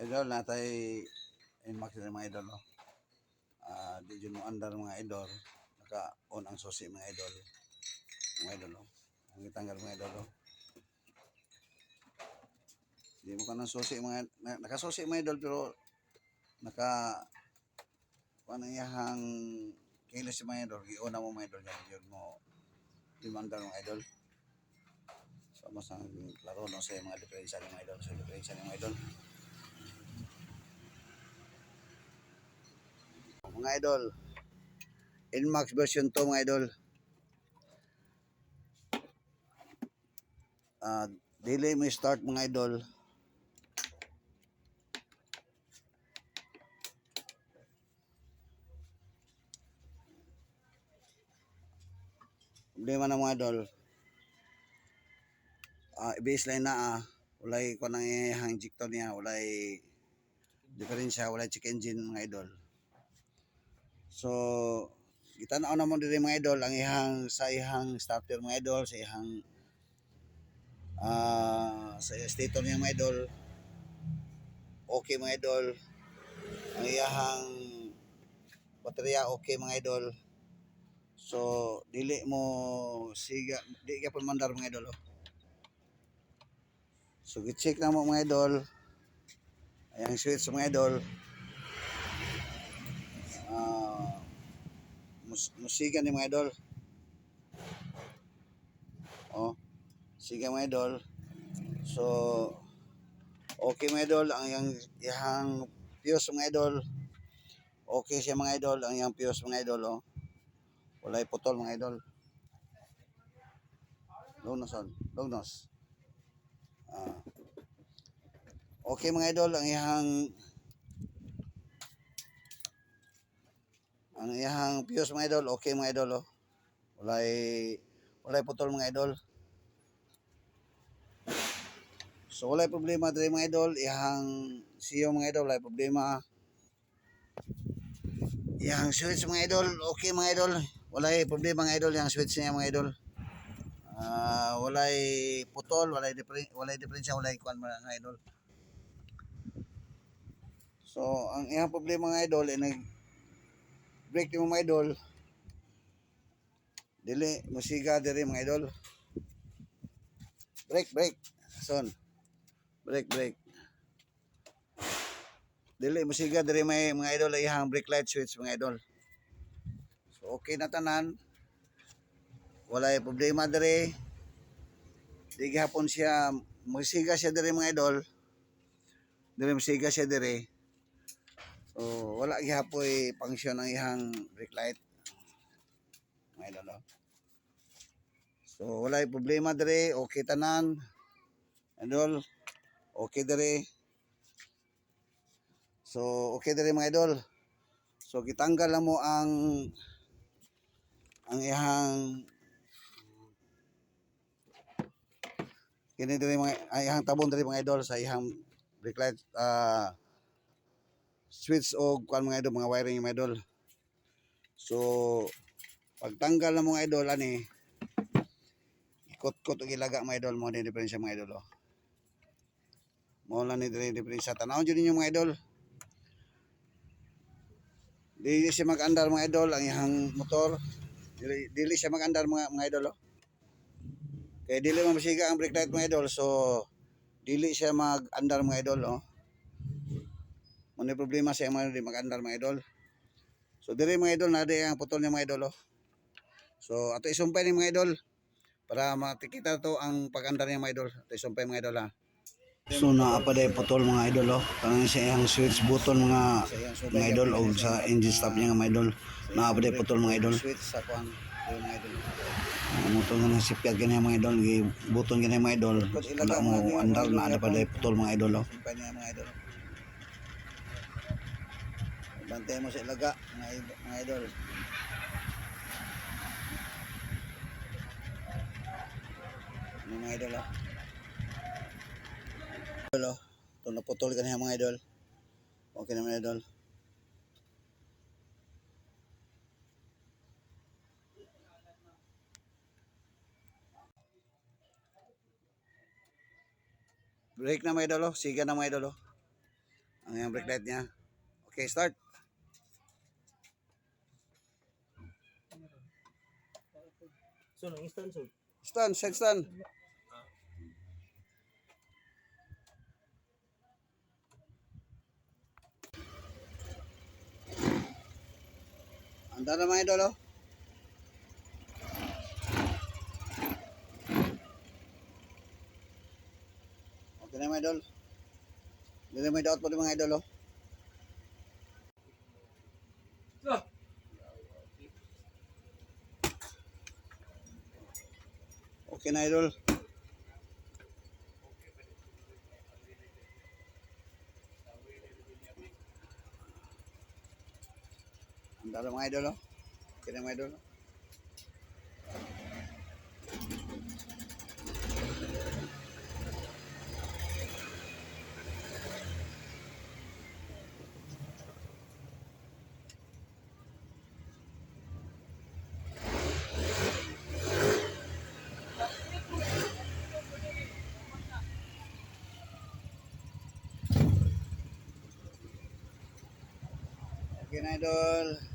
Idol, natay inmax na mga idol. No? Di dyan mo andar mga idol. Naka-on ang susi mga idol. Mga idol. No? Ang itanggal mga idol. No? Di mo ka ng susi mga, nakasusi mga idol pero naka, paano yahang kilos si mga idol. Giuna mo mga idol. Yun mo, di mo andar mga idol. So, mas ang laro no, sa mga diferensya ng mga idol. Sa diferensya ng mga idol. Mga idol, Inmax version 2 mga idol. Dili mo start mga idol. Problema na mga idol. Baseline na walay ko nang ihang injector niya, walay diferensya, walay check engine mga idol. So, gitanaw na mo diri mga idol ang ihang sa ihang starter mga idol, sa ihang sa stator niya mga idol. Okay mga idol. Ang ihang baterya okay mga idol. So, dili mo siga, di ka pulmandar mga idol. Oh. So, gi-check na mo mga idol. Ayang switch mga idol. Musiga ni mga idol. Oh, sige mga idol. So, okay mga idol, ang yang fuse mga idol. Okay siya mga idol, ang yang fuse mga idol. Oh. Walay putol mga idol. Lugnos. Okay mga idol, ang ihang fuse mga idol, okay mga idol. Oh. Walay putol mga idol. So walay problema diri mga idol, ihang siyo mga idol, walay problema. Ihang switch mga idol, okay mga idol. Walay problema mga idol, yang switch niya mga idol. Walay putol, walay diferensya, walay kuan mga idol. So ang ihang problema mga idol ay nag break mo mga idol. Dili musiga diri mga idol. Break. Son. Break. Dili musiga diri may mga idol ay ihang brake light switch mga idol. So okay na tanan. Walay problema diri. Di gihapon siya musiga siya diri mga idol. Diri musiga siya diri. So wala gihapoy function ang ihang brake light. Mga idol. No? So walay problema diri, okay tanan. Idol, okay diri. So okay diri mga idol. So gitanggal lang mo ang ihang kini diri mga ihang tabon diri mga idol sa ihang brake light switch o kuan mga idol, mga wiring mga idol. So pagtanggal na mga idol ani ikot-kot og ilaga mga idol mo ni diferensya mga idol. Oh. Mo lang ni diri diferensya tanaw jud ninyo mga idol. Dili siya mag-andar mga idol ang ihang motor. Dili siya mag-andar mga idol. Oh. Kaya dili man masiga ang brake light mga idol. So dili siya mag-andar mga idol. Oh. May problema sa mga di mag-andar mga idol. So diri mga idol na ang putol niya mga idol. Oh. So ato isumpay ni mga idol para makikita to ang pag-andar niya mga idol. Ato isumpay mga idol ha. So naa pa day putol mga idol. Oh. Kanang siya ang switch button mga idol o sa engine stop niya mga idol. Naa pa day putol mga idol. Switch sa kuan mga idol. Muto nga ng sipyag ganyan mga idol, buton ganyan mga idol. Wala mo andar na ada pa day putol mga idol. Oh. Simpay niya mga idol. Bantay mo sa ilaga mga idol. Mga idol. Oh. Idol. Oh. Ito naputol ganyan mga idol. Okay na mga idol. Break na mga idol. Oh. Siga na mga idol. Oh. Ang yung brake light niya. Okay, start. So, nang instant so. Stand, side stand. Anda na mga idol, oh. Okay na mga idol. Dili may daot po ng mga idol, oh. Okay na idol. Anda na mga idol, oh. Okay na mga idol. Okay na idol.